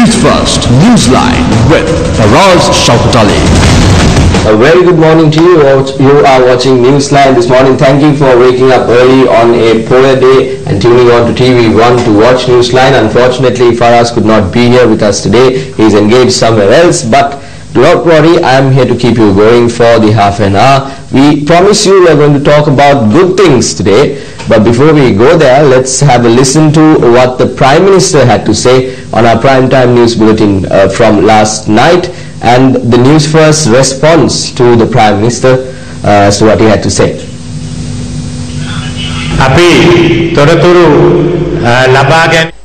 News First, Newsline with Faraz Shaukatali. A very good morning to you. You are watching Newsline this morning. Thank you for waking up early on a polar day and tuning on to TV1 to watch Newsline. Unfortunately, Faraz could not be here with us today. He is engaged somewhere else, but do not worry, I am here to keep you going for the half an hour. We promise you we are going to talk about good things today. But before we go there, let's have a listen to what the Prime Minister had to say on our primetime news bulletin from last night, and the Newsfirst response to the Prime Minister as to what he had to say.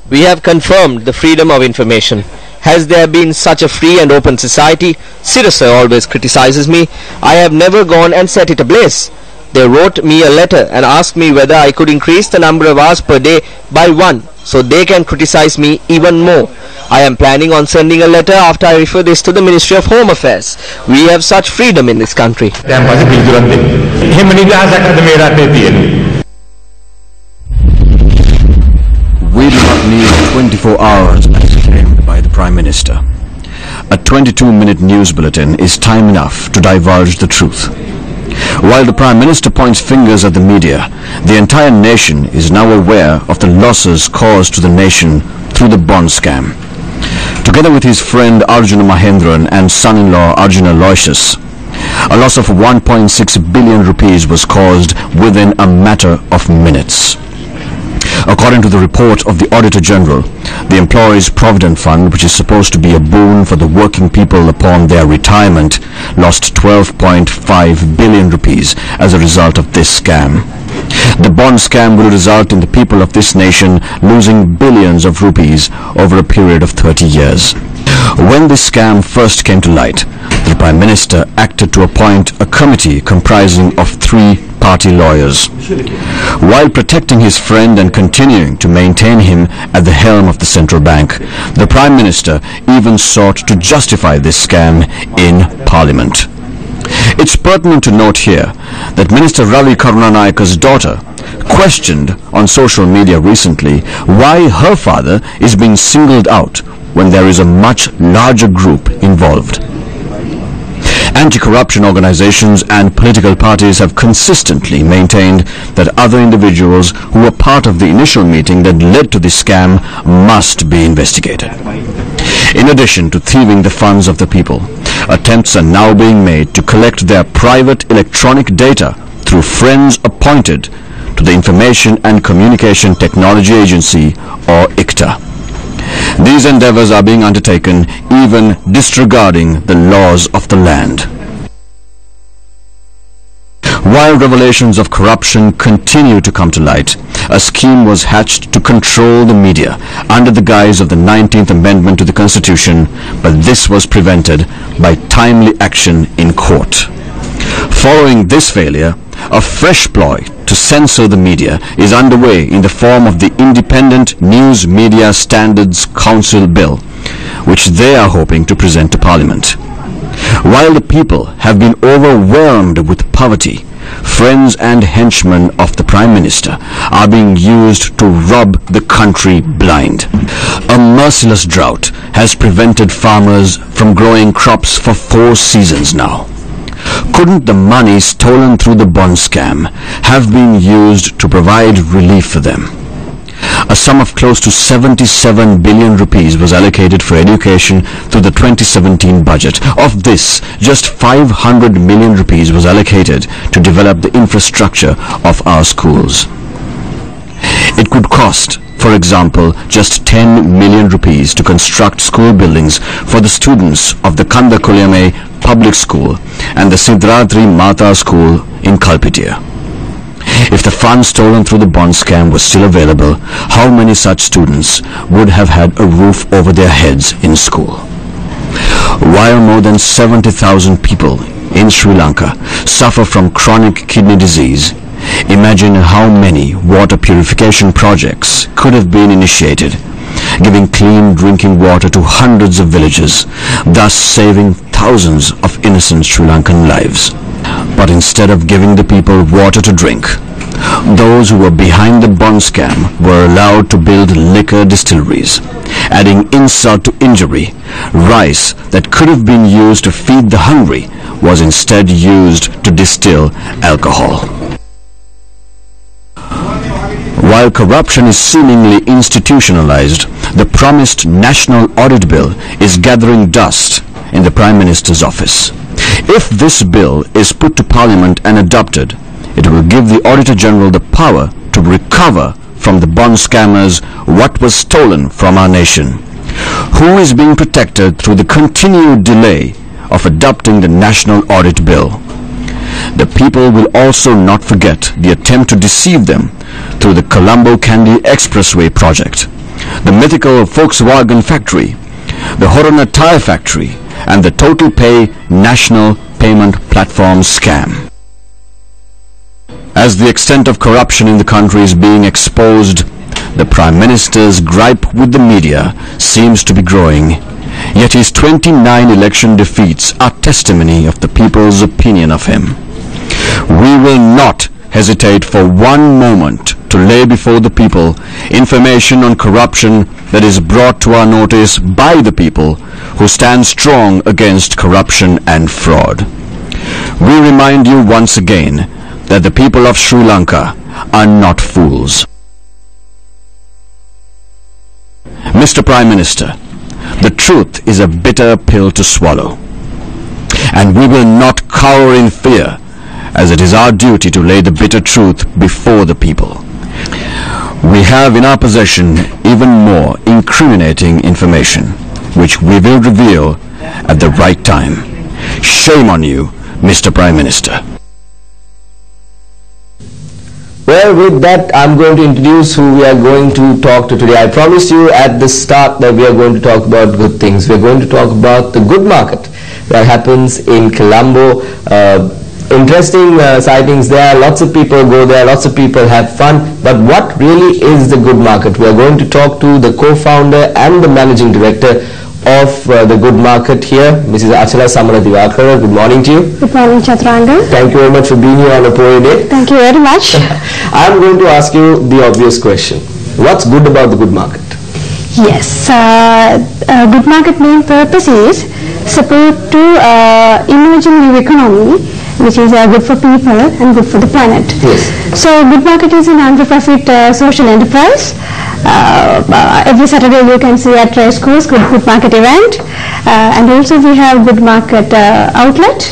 We have confirmed the freedom of information. Has there been such a free and open society? Sirasa always criticizes me. I have never gone and set it ablaze. They wrote me a letter and asked me whether I could increase the number of hours per day by 1, so they can criticize me even more. I am planning on sending a letter after I refer this to the Ministry of Home Affairs. We have such freedom in this country. We do not need 24 hours as claimed by the Prime Minister. A 22-minute news bulletin is time enough to divulge the truth. While the Prime Minister points fingers at the media, the entire nation is now aware of the losses caused to the nation through the bond scam. Together with his friend Arjuna Mahendran and son-in-law Arjuna Aloysius, a loss of 1.6 billion rupees was caused within a matter of minutes. According to the report of the Auditor General, the Employees' Provident Fund, which is supposed to be a boon for the working people upon their retirement, lost 12.5 billion rupees as a result of this scam. The bond scam will result in the people of this nation losing billions of rupees over a period of 30 years. When this scam first came to light, the Prime Minister acted to appoint a committee comprising of 3 party lawyers. While protecting his friend and continuing to maintain him at the helm of the central bank, the Prime Minister even sought to justify this scam in Parliament. It's pertinent to note here that Minister Ravi Karunanayaka's daughter questioned on social media recently why her father is being singled out when there is a much larger group involved. Anti-corruption organizations and political parties have consistently maintained that other individuals who were part of the initial meeting that led to this scam must be investigated. In addition to thieving the funds of the people, attempts are now being made to collect their private electronic data through friends appointed to the Information and Communication Technology Agency, or ICTA. These endeavors are being undertaken even disregarding the laws of the land. While revelations of corruption continue to come to light, a scheme was hatched to control the media under the guise of the 19th Amendment to the Constitution, but this was prevented by timely action in court. Following this failure, a fresh ploy to censor the media is underway in the form of the Independent News Media Standards Council Bill, which they are hoping to present to Parliament. While the people have been overwhelmed with poverty, friends and henchmen of the Prime Minister are being used to rob the country blind. A merciless drought has prevented farmers from growing crops for 4 seasons now. Couldn't the money stolen through the bond scam have been used to provide relief for them? A sum of close to 77 billion rupees was allocated for education through the 2017 budget. Of this, just 500 million rupees was allocated to develop the infrastructure of our schools. It could cost, for example, just 10 million rupees to construct school buildings for the students of the Kandakulyame Public School and the Siddharadri Mata School in Kalpitia. If the funds stolen through the bond scam were still available, how many such students would have had a roof over their heads in school? While more than 70,000 people in Sri Lanka suffer from chronic kidney disease, imagine how many water purification projects could have been initiated, giving clean drinking water to hundreds of villages, thus saving thousands of innocent Sri Lankan lives. But instead of giving the people water to drink, those who were behind the bond scam were allowed to build liquor distilleries Adding insult to injury, rice that could have been used to feed the hungry was instead used to distill alcohol. While corruption is seemingly institutionalized, the promised National Audit Bill is gathering dust in the Prime Minister's office. If this bill is put to Parliament and adopted, it will give the Auditor General the power to recover from the bond scammers what was stolen from our nation. Who is being protected through the continued delay of adopting the National Audit Bill? The people will also not forget the attempt to deceive them through the Colombo-Kandy Expressway project, the mythical Volkswagen factory, the Horona tire factory, and the Total Pay National Payment Platform scam. As the extent of corruption in the country is being exposed, the Prime Minister's gripe with the media seems to be growing, yet his 29 election defeats are testimony of the people's opinion of him. We will not hesitate for one moment to lay before the people information on corruption that is brought to our notice by the people who stand strong against corruption and fraud. We remind you once again that the people of Sri Lanka are not fools. Mr. Prime Minister, the truth is a bitter pill to swallow, and we will not cower in fear, as it is our duty to lay the bitter truth before the people. We have in our possession even more incriminating information, which we will reveal at the right time. Shame on you, Mr. Prime Minister. Well, with that, I'm going to introduce who we are going to talk to today. I promised you at the start that we are going to talk about good things. We are going to talk about the good market that happens in Colombo. Interesting sightings there. Lots of people go there. Lots of people have fun. But what really is the good market? We are going to talk to the co-founder and the managing director of the good market here, Mrs. Achala Samaradivakara. Good morning to you. Good morning, Chaturanga. Thank you very much for being here on a poor day. Thank you very much. I'm going to ask you the obvious question. What's good about the good market? Yes, good market main purpose is support to emerging new economy, which is good for people and good for the planet. Yes. So good market is an non-profit social enterprise. Every Saturday you can see at race course good market event, and also we have good market outlet.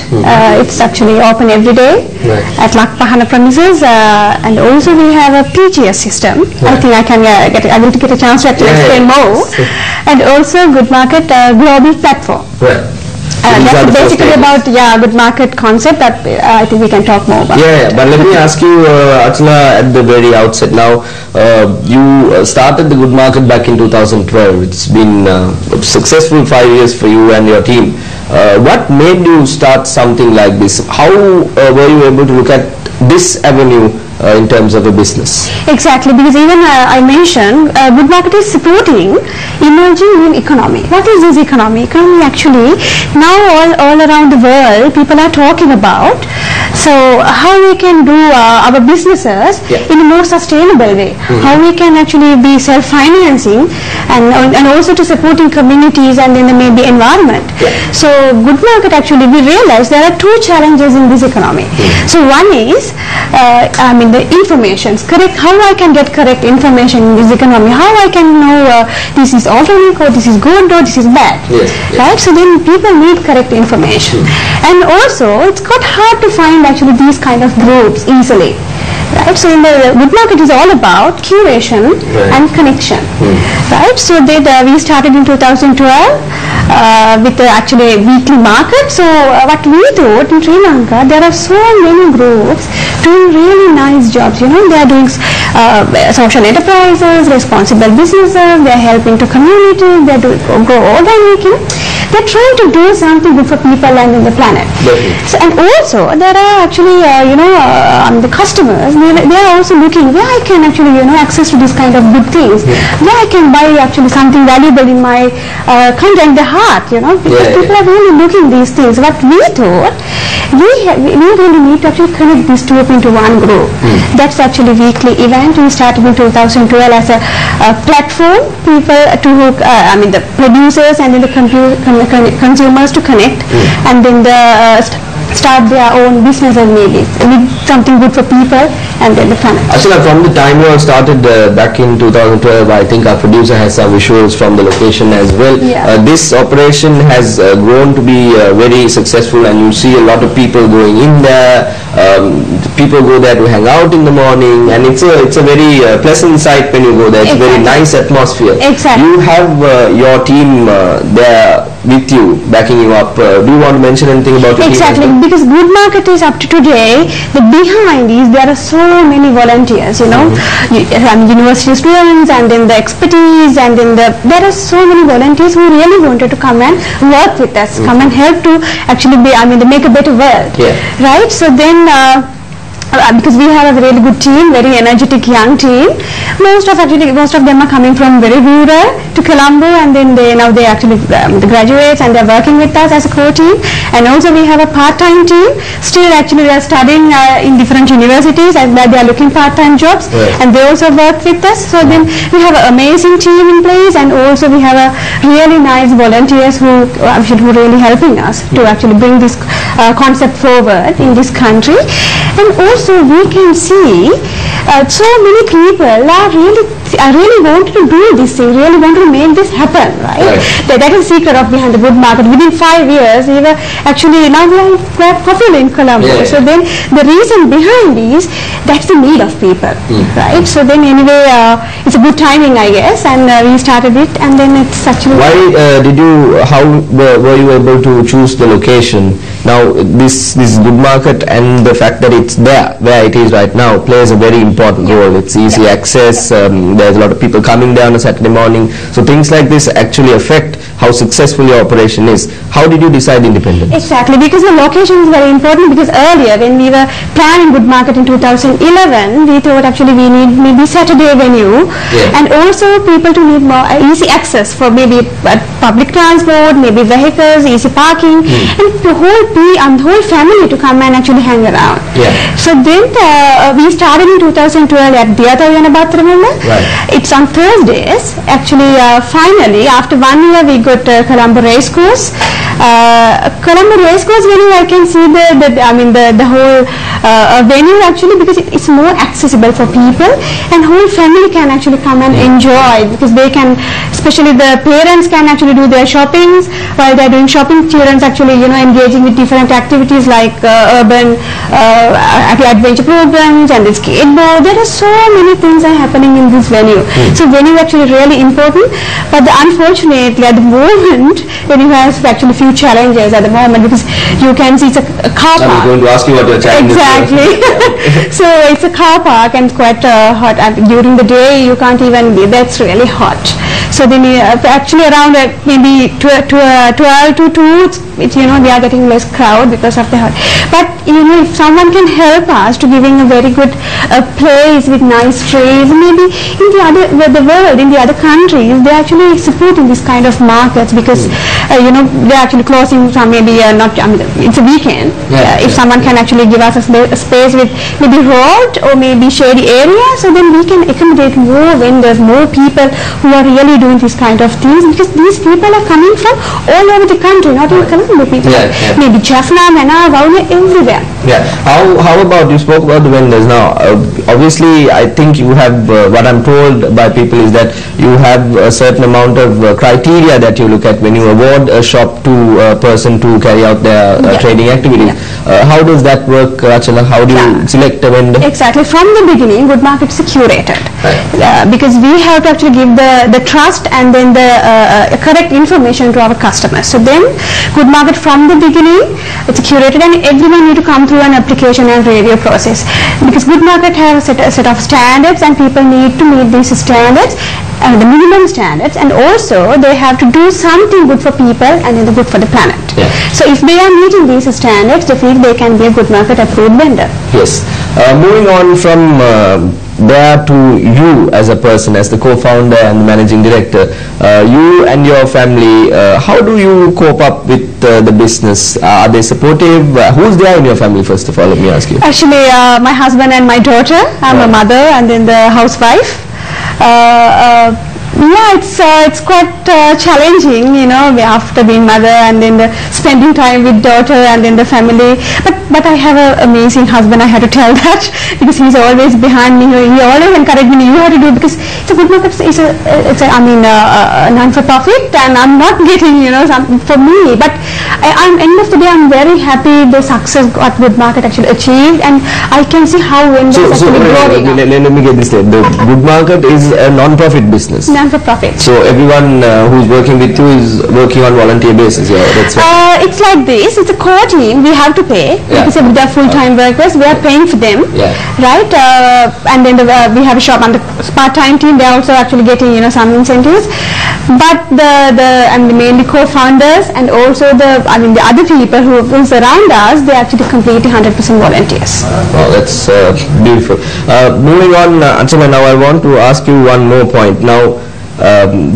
It's actually open every day at Lakpahana premises, and also we have a PGS system. I think I will get a chance to actually explain more. And also good market global platform. That's basically about good market concept that I think we can talk more about. But let me ask you, Achala, at the very outset now, you started the good market back in 2012. It's been a successful 5 years for you and your team. What made you start something like this? How were you able to look at this avenue in terms of a business? Exactly, because even I mentioned good market is supporting emerging new economy. What is this economy? Economy actually now all around the world people are talking about. So how we can do our businesses in a more sustainable way. How we can actually be self-financing and also to supporting communities and in the maybe environment. So good market actually we realize there are two challenges in this economy. So one is the information, correct, how I can get correct information in this economy, how I can know this is organic or this is good or this is bad, right? So then people need correct information, and also it's got hard to find actually these kind of groups easily, right? So in the good market is all about curation and connection, right? So we started in 2012 with actually a weekly market. So what we thought in Sri Lanka, there are so many groups doing really nice jobs. They are doing social enterprises, responsible businesses, they are helping to communities, they are doing grow organic. they're trying to do something good for people and in the planet. So, and also there are actually the customers, they are also looking where I can actually access to this kind of good things, where I can buy actually something valuable in my country and the heart, because people are really looking these things. What we thought, we really need to actually connect these two up into one group. That's actually weekly event. We started in 2012 as a platform, people to the producers and then the consumers to connect, and then start their own businesses maybe with something good for people and then the planet. Ashila, from the time you all started back in 2012, I think our producer has some visuals from the location as well. This operation has grown to be very successful, and you see a lot of people going in there. People go there to hang out in the morning, and it's a very pleasant sight when you go there. It's a very nice atmosphere. Exactly. You have your team there with you, backing you up. Do you want to mention anything about your team? Because Good Market is up to today, the behind is there are so many volunteers, university students, and then the expertise, and then there are so many volunteers who really wanted to come and work with us, come and help to actually make a better world, right? So then because we have a really good team, very energetic young team. Most of them are coming from very rural to Colombo, and then they actually the graduates, and they're working with us as a core team. And also we have a part-time team. Still actually they are studying in different universities, and they are looking part-time jobs, and they also work with us. So then we have an amazing team in place, and also we have a really nice volunteers who really helping us to actually bring this concept forward in this country. And also we can see so many people are really wanted to do this thing, really want to make this happen, right? That is the secret of behind the Good Market. Within 5 years, we were actually, now we are quite popular in Colombo. So then the reason behind is, that's the need of people, right? So then anyway, it's a good timing, I guess, and we started it, and then it's actually... How were you able to choose the location? Now, this Good Market and the fact that it's there, where it is right now, plays a very important role. It's easy access, there's a lot of people coming there on a Saturday morning. So things like this actually affect how successful your operation is. How did you decide independence? Exactly, because the location is very important, because earlier when we were planning Good Market in 2011, we thought actually we need maybe Saturday venue, and also people to need more easy access for maybe public transport, maybe vehicles, easy parking, and the whole family to come and actually hang around. So then we started in 2012 at Diatayana Bathramala. It's on Thursdays. Actually, finally, after 1 year, we got Colombo Racecourse. Colombo Racecourse venue, I can see the whole venue actually, because it's more accessible for people, and whole family can actually come and enjoy, because they can, especially the parents can actually do their shoppings. While they're doing shopping, children's actually engaging with different activities like urban adventure programs and the skateboard. There are so many things are happening in this venue. So venue actually really important, but unfortunately at the moment venue has actually few challenges at the moment, because you can see it's a car park. I was going to ask you what your challenge is. So it's a car park, and it's quite hot, and during the day you can't even be there. It's really hot. So then actually around maybe 12 to 2, we are getting less crowd because of the hot. But if someone can help us to giving a very good place with nice trees, maybe in the world, in the other countries, they're actually supporting this kind of markets, because they're actually closing some, maybe it's a weekend. If someone can actually give us a space with maybe road or maybe shady area, so then we can accommodate more vendors, more people who are really doing this kind of things, because these people are coming from all over the country, not in Colombo. People maybe Jaffna, Mena, Vauna, everywhere. How about, you spoke about the vendors now. Obviously, I think you have, what I'm told by people is that you have a certain amount of criteria that you look at when you award a shop to a person to carry out their trading activities. How does that work, Achala? How do you select a vendor? Exactly. From the beginning, Good Market is curated. Because we have to actually give the trust and then the correct information to our customers. So then Good Market from the beginning, it's curated, and everyone need to come through an application and review process, because good market has a set of standards and people need to meet these standards, the minimum standards, and also they have to do something good for people and then good for the planet. So if they are meeting these standards, definitely they can be a good market approved vendor. Yes. Moving on from there to you as a person, as the co-founder and the managing director, you and your family, how do you cope up with the business? Are they supportive? Who's there in your family, first of all? Let me ask you. Actually, my husband and my daughter. I'm a mother and then the housewife. Yeah, it's quite challenging, you know, after being mother and then spending time with daughter and then the family. But I have an amazing husband, I have to tell that, because he's always behind me. He always encouraged me, you have to do, because it's a good market, it's a non-for-profit, and I'm not getting, you know, something for me. But end of the day, I'm very happy the success what good market actually achieved, and I can see how vendors actually growing. Let me get this straight. The good market is a non-profit business. Non-for-profit. So everyone who's working with you is working on volunteer basis. Yeah, that's right. It's like this. It's a core team. We have to pay. Because they're full-time workers, we are paying for them, right? And then we have a shop on the part-time team. They are also actually getting, you know, some incentives. But the mainly co-founders and also the other people who's around us, they actually completely 100% volunteers. Oh, that's beautiful. Moving on, Anchana, now I want to ask you one more point. Now,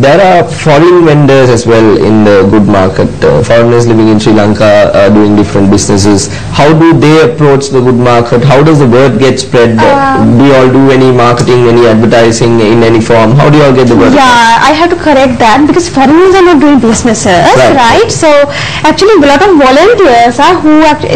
there are foreign vendors as well in the good market. Foreigners living in Sri Lanka doing different businesses. How do they approach the good market? How does the word get spread? Do you all do any marketing, any advertising in any form? How do you all get the word? Yeah, I have to correct that, because foreigners are not doing businesses, right? So actually a lot of volunteers are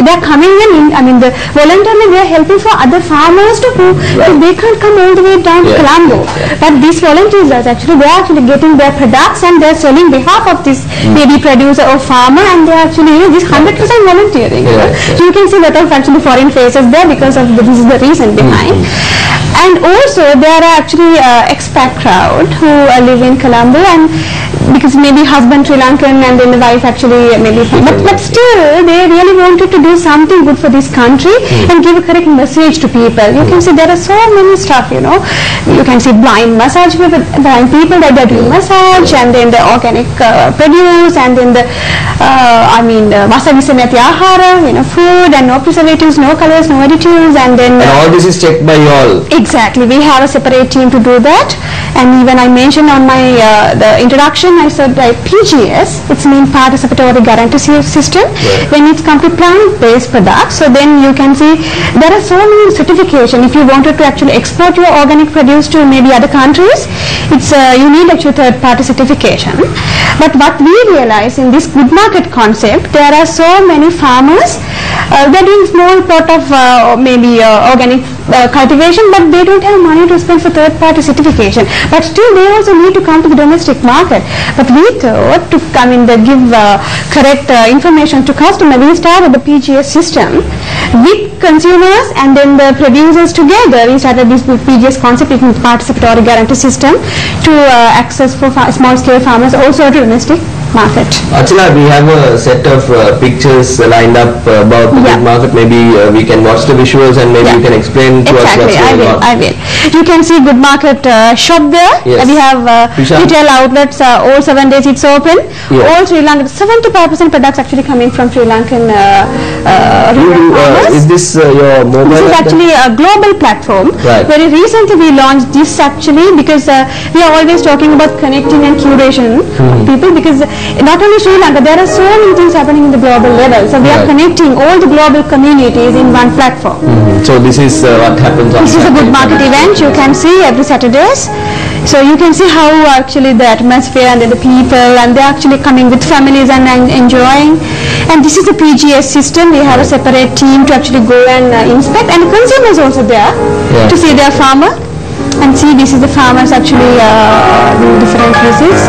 they're coming in. The voluntarily they are helping for other farmers to who they can't come all the way down to Colombo. But these volunteers are actually getting their products and they're selling behalf of this maybe producer or farmer, and they're actually, you know, this 100% volunteering. So you can see a lot of actually foreign faces there because of this is the reason behind. And also there are actually expat crowd who live in Colombo, and because maybe husband Sri Lankan and then the wife actually maybe, but still they really wanted to do something good for this country and give a correct message to people. You can see there are so many stuff, you know. You can see blind massage people, blind people that they're doing massage, and then the organic produce, and then the wasabi sameti ahara, you know, food, and no preservatives, no colors, no additives, and then and all this is checked by you all. Exactly, we have a separate team to do that. And even I mentioned on my the introduction, I said PGS, it's mean participatory guarantee system. When it's come to plant-based products, so then you can see there are so many certification. If you wanted to actually export your organic produce to maybe other countries, it's you need actually third-party certification. But what we realize in this good market concept, there are so many farmers they're doing small plot of maybe organic cultivation, but they don't have money to spend for third-party certification. But still, they also need to come to the domestic market. But we thought to come in give correct information to customer. We started the PGS system with consumers and then the producers together. We started this PGS concept, it means participatory guarantee system, to access for small-scale farmers also to domestic market. Achana, we have a set of pictures lined up about the good market. Maybe we can watch the visuals and maybe you can explain to us what's going on. I will. You can see good market shop there. We have retail outlets all 7 days it's open. All Sri Lankan, 75% products actually coming from Sri Lankan farmers. Is this your mobile? This is actually a global platform. Very recently we launched this actually because we are always talking about connecting and curation people, because not only Sri Lanka, there are so many things happening in the global level. So we are connecting all the global communities in one platform. So this is what happens on This is a good market event. You can see every Saturdays. So you can see how actually the atmosphere and the people, and they're actually coming with families and enjoying. And this is the PGS system. We have a separate team to actually go and inspect, and consumers also there to see their farmer. And see, this is the farmers actually doing different visits.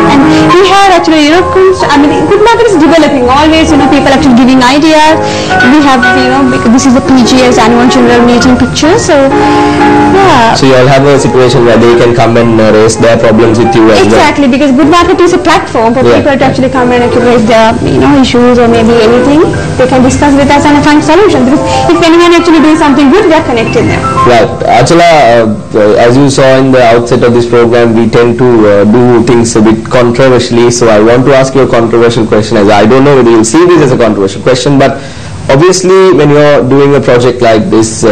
And we have actually, you know, good market is developing always, you know, people actually giving ideas. We have, you know, this is the PGS annual general meeting picture. So, yeah. So you all have a situation where they can come and raise their problems with you as exactly, because Good Market is a platform for people to actually come and actually raise their issues or maybe anything. They can discuss with us and find solutions. Because if anyone actually doing something good, we are connecting them. Right. Achala, as you saw in the outset of this program, we tend to do things a bit controversially. So I want to ask you a controversial question. As I don't know whether you'll see this as a controversial question, but obviously when you're doing a project like this,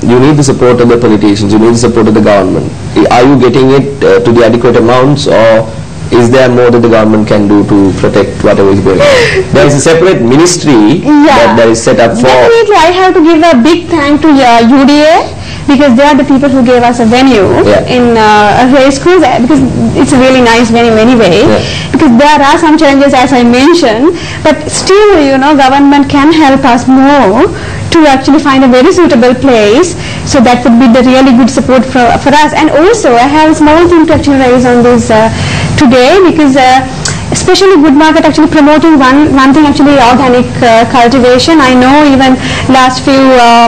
you need the support of the politicians, you need the support of the government. Are you getting it to the adequate amounts, or is there more that the government can do to protect whatever is going on? There is a separate ministry that is set up for... Definitely, I have to give a big thank to UDA, because they are the people who gave us a venue in a race cruise, because it's a really nice venue anyway. Because there are some challenges, as I mentioned, but still, government can help us more to actually find a very suitable place. So that would be the really good support for us. And also, I have a small thing to actually raise on this today, because especially Good Market actually promoting one thing, actually organic cultivation. I know even last few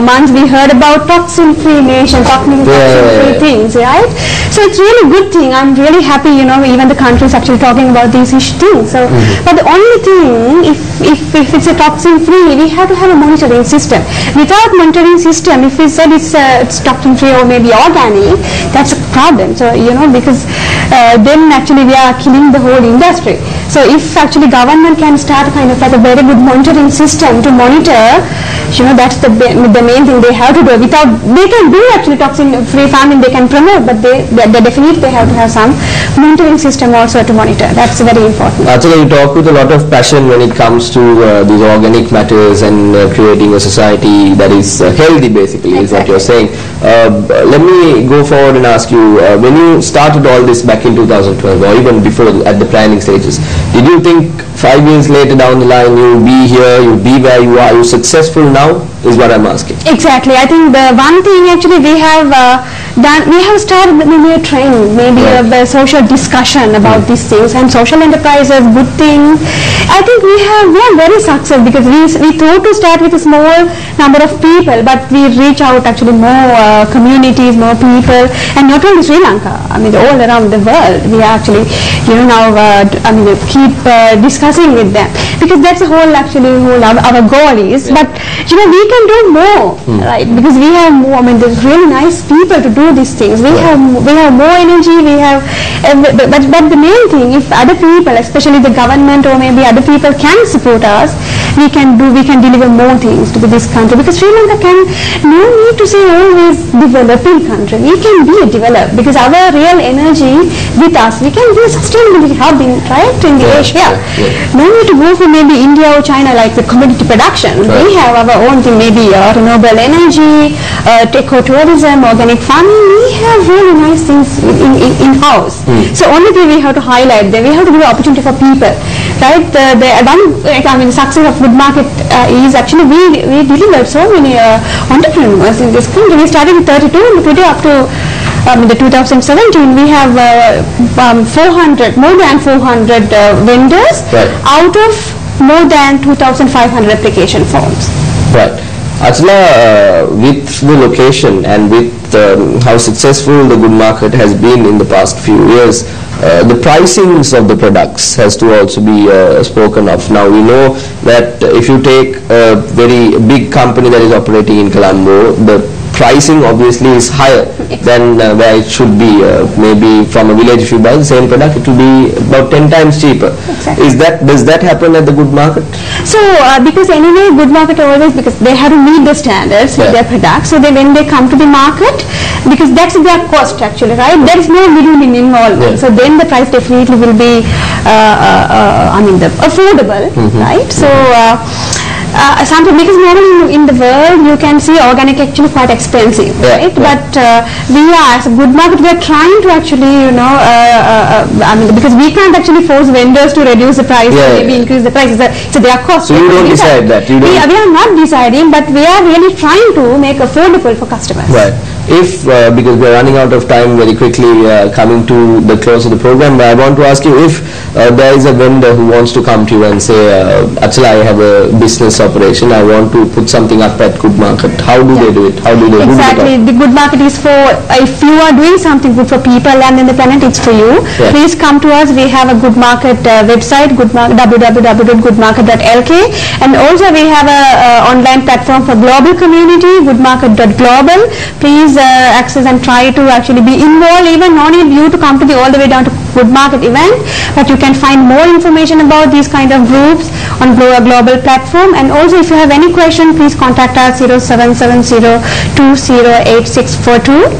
months we heard about toxin-free nation, toxin-free things, right? So it's really good thing. I'm really happy, even the country is actually talking about these things. So, but the only thing, if it's a toxin-free, we have to have a monitoring system. Without monitoring system, if we said it's toxin-free or maybe organic, that's a problem. So, because then actually we are killing the whole industry. So if actually government can start kind of like a very good monitoring system to monitor, that's the main thing they have to do. Without, they can do actually toxin-free farming, they can promote, but they definitely have to have some monitoring system also to monitor. That's very important. Actually, you talk with a lot of passion when it comes to these organic matters and creating a society that is healthy, basically, is what you're saying. Let me go forward and ask you, when you started all this back in 2012 or even before at the planning stages, did you think 5 years later down the line you'll be here, you'll be where you are, you're successful now, is what I'm asking? Exactly. I think the one thing actually we have done, we have started maybe a training, maybe a social discussion about these things, and social enterprises, good thing. I think we are very successful, because we thought to start with a small number of people, but we reach out actually more communities, more people, and not only Sri Lanka, I mean all around the world. We are actually, now keep discussing with them, because that's the whole our goal is. But we can do more, right? Because we have more. There's really nice people to do these things. We have more energy. We have, but the main thing, if other people, especially the government or maybe other people, can support us, we can deliver more things to this country. Because Sri Lanka no need to say always developing country. We can be a developed, because our real energy with us, we can be a sustainability hub in the Asia. No need to go for maybe India or China like the commodity production. We have our own thing, maybe renewable energy, ecotourism, organic farming. We have really nice things in-house. So only thing we have to highlight there, we have to give opportunity for people. Right? The success of Good Market is actually we delivered so many entrepreneurs in this country. We started with 32, and today up to the 2017 we have more than 400 vendors out of more than 2,500 application forms. Right. Achala, with the location and with how successful the Good Market has been in the past few years, the pricings of the products has to also be spoken of. Now we know that if you take a very big company that is operating in Colombo, the pricing obviously is higher than where it should be. Maybe from a village, if you buy the same product, it will be about 10 times cheaper. Exactly. Does that happen at the Good Market? So because anyway Good Market always, because they have to meet the standards with their products, so when they come to the market, because that's their cost actually, right? There is no middleman involved. So then the price definitely will be affordable, right? So something, because normally in the world you can see organic actually quite expensive, right? But we are, as a Good Market, we are trying to actually, because we can't actually force vendors to reduce the price or maybe increase the price. So their cost. So you don't decide that. We are not deciding, but we are really trying to make affordable for customers. Right. if, because we are running out of time very quickly, coming to the close of the program, but I want to ask you if there is a vendor who wants to come to you and say, Achala, I have a business operation, I want to put something up at Good Market. How do they do it? How do they do it? Exactly. The Good Market is for, if you are doing something good for people and in the planet, it's for you. Yeah. Please come to us. We have a Good Market website, www.goodmarket.lk, and also we have a online platform for global community, goodmarket.global. Please access and try to actually be involved. Even no need you to come to all the way down to Good Market event, but you can find more information about these kind of groups on global platform. And also, if you have any question, please contact us 0770208642.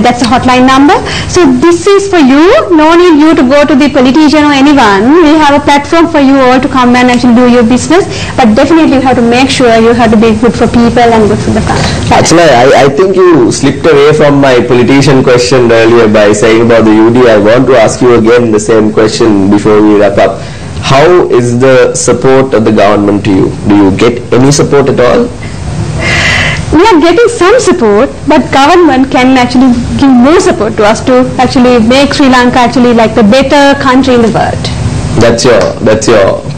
That's a hotline number. So this is for you. No need you to go to the politician or anyone. We have a platform for you all to come and actually do your business. But definitely you have to make sure you have to be good for people and good for the country. Actually, I think you slipped away from my politician question earlier by saying about the UD. I want to ask you again the same question before we wrap up. How is the support of the government to you? Do you get any support at all? We are getting some support, but government can actually give more support to us to actually make Sri Lanka actually like the better country in the world. That's your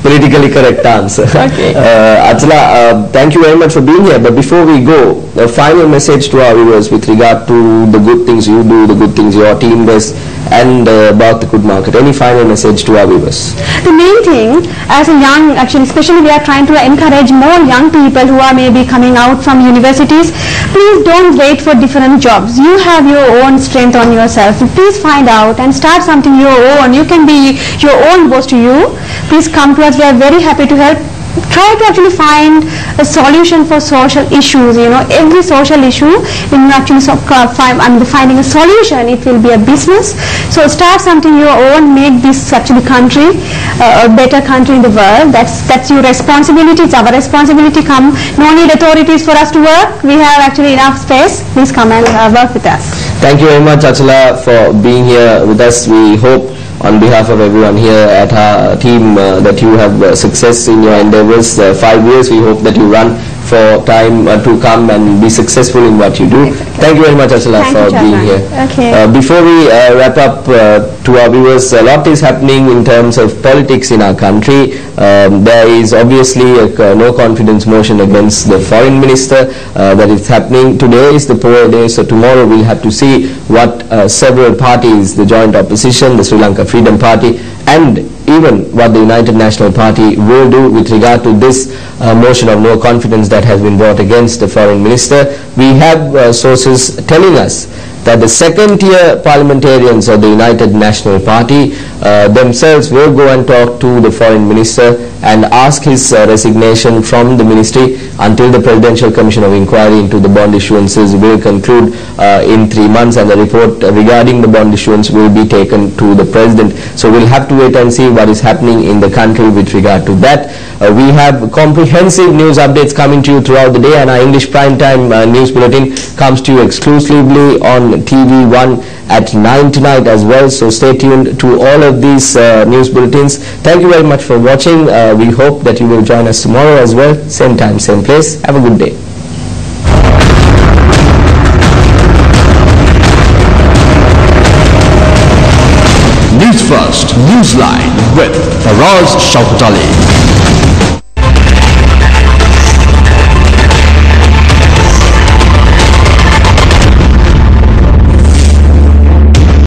politically correct answer. Okay. Achala, thank you very much for being here. But before we go, a final message to our viewers with regard to the good things you do, the good things your team does, and about the Good Market. Any final message to our viewers? The main thing, as a young, actually, especially we are trying to encourage more young people who are maybe coming out from universities. Please don't wait for different jobs. You have your own strength on yourself. Please find out and start something your own. You can be your own boss to you. Please come to us. We are very happy to help. Try to actually find a solution for social issues. You know, every social issue, when you actually finding a solution, it will be a business. So start something your own. Make this actually country a better country in the world. That's your responsibility. It's our responsibility. Come. No need authorities for us to work. We have actually enough space. Please come and work with us. Thank you very much, Achala, for being here with us. We hope, on behalf of everyone here at our team, that you have success in your endeavors. 5 years, we hope that you run for time to come and be successful in what you do. Thank you very much, Achala, for being here. Okay. Before we wrap up, to our viewers, a lot is happening in terms of politics in our country. There is obviously a no confidence motion against the foreign minister that is happening. Today is the poor day, so tomorrow we'll have to see what several parties, the joint opposition, the Sri Lanka Freedom Party, and even what the United National Party will do with regard to this motion of no confidence that has been brought against the foreign minister. We have sources telling us that the second-tier parliamentarians of the United National Party themselves will go and talk to the foreign minister and ask his resignation from the ministry until the Presidential Commission of Inquiry into the bond issuances will conclude in 3 months, and the report regarding the bond issuance will be taken to the President. So we'll have to wait and see what is happening in the country with regard to that. We have comprehensive news updates coming to you throughout the day, and our English Primetime News Bulletin comes to you exclusively on TV1 at 9 tonight as well. So stay tuned to all of these news bulletins. Thank you very much for watching. We hope that you will join us tomorrow as well. Same time, same place. Have a good day. Newsfirst Newsline with Faraz Shaukat Ali.